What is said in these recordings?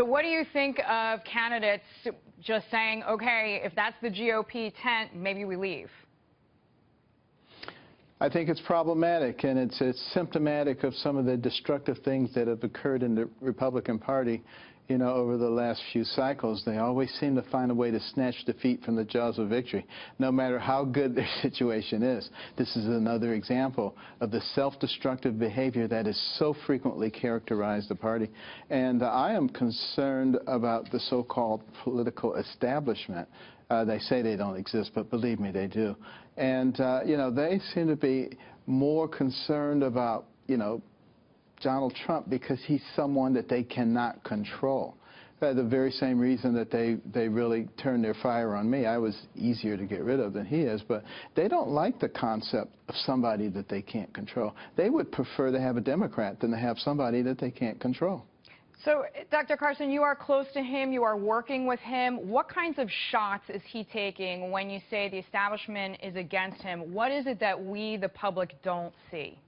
So what do you think of candidates just saying, okay, if that's the GOP tent, maybe we leave? I think it's problematic, and it's symptomatic of some of the destructive things that have occurred in the Republican Party, you know, over the last few cycles. They always seem to find a way to snatch defeat from the jaws of victory, no matter how good their situation is. This is another example of the self-destructive behavior that has so frequently characterized the party. And I am concerned about the so-called political establishment. They say they don't exist, but believe me, they do. And, you know, they seem to be more concerned about, you know, Donald Trump because he's someone that they cannot control. The very same reason that they really turned their fire on me. I was easier to get rid of than he is, but they don't like the concept of somebody that they can't control. They would prefer to have a Democrat than to have somebody that they can't control. So, Dr. Carson, you are close to him, you are working with him. What kinds of shots is he taking when you say the establishment is against him? What is it that we, the public, don't see?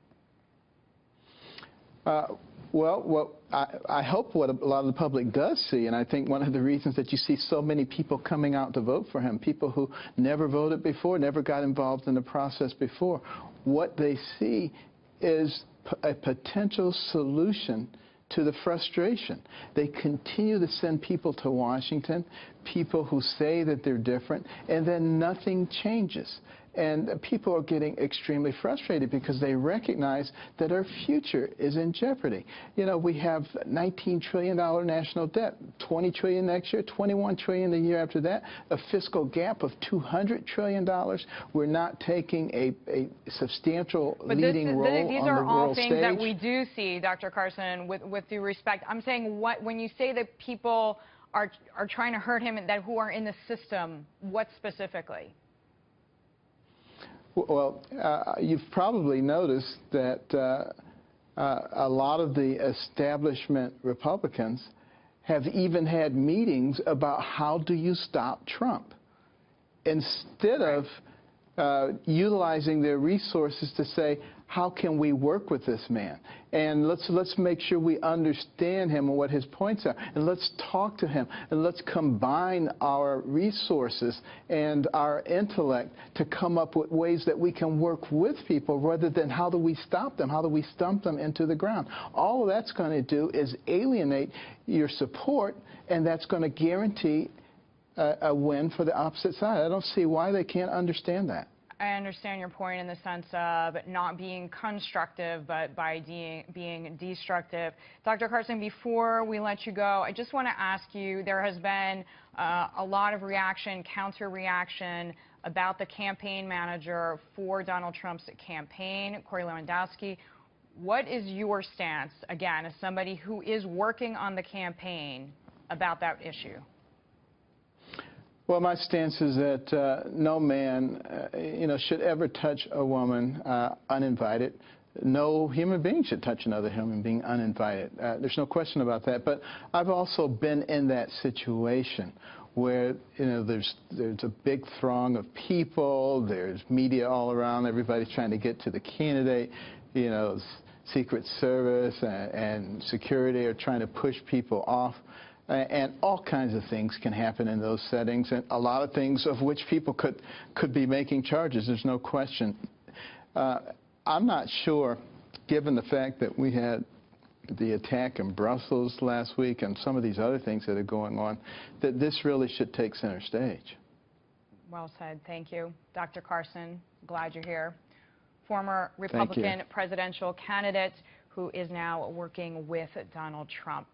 Well, I hope what a lot of the public does see, and I think one of the reasons that you see so many people coming out to vote for him, people who never voted before, never got involved in the process before, what they see is a potential solution to the frustration. They continue to send people to Washington, people who say that they're different, and then nothing changes. And people are getting extremely frustrated because they recognize that our future is in jeopardy. You know, we have $19 trillion national debt, $20 trillion next year, $21 trillion the year after that, a fiscal gap of $200 trillion. We're not taking a substantial leading role on the world stage. These are all things that we do see, Dr. Carson, with due respect. I'm saying when you say that people are trying to hurt him and that who are in the system, what specifically? Well, you've probably noticed that a lot of the establishment Republicans have even had meetings about how do you stop Trump, instead of utilizing their resources to say, how can we work with this man? And let's make sure we understand him and what his points are. And let's talk to him. And let's combine our resources and our intellect to come up with ways that we can work with people rather than how do we stop them? How do we stump them into the ground? All that's going to do is alienate your support, and that's going to guarantee a win for the opposite side. I don't see why they can't understand that. I understand your point in the sense of not being constructive, but by being destructive. Dr. Carson, before we let you go, I just want to ask you, there has been a lot of reaction, counter-reaction about the campaign manager for Donald Trump's campaign, Corey Lewandowski. What is your stance, again, as somebody who is working on the campaign, about that issue? Well, my stance is that no man, you know, should ever touch a woman uninvited. No human being should touch another human being uninvited. There's no question about that. But I've also been in that situation where, you know, there's a big throng of people, there's media all around, everybody's trying to get to the candidate, you know, Secret Service and security are trying to push people off. And all kinds of things can happen in those settings, and a lot of things of which people could be making charges, there's no question. I'm not sure, given the fact that we had the attack in Brussels last week and some of these other things that are going on, that this really should take center stage. Well said. Thank you. Dr. Carson, glad you're here. Former Republican presidential candidate who is now working with Donald Trump.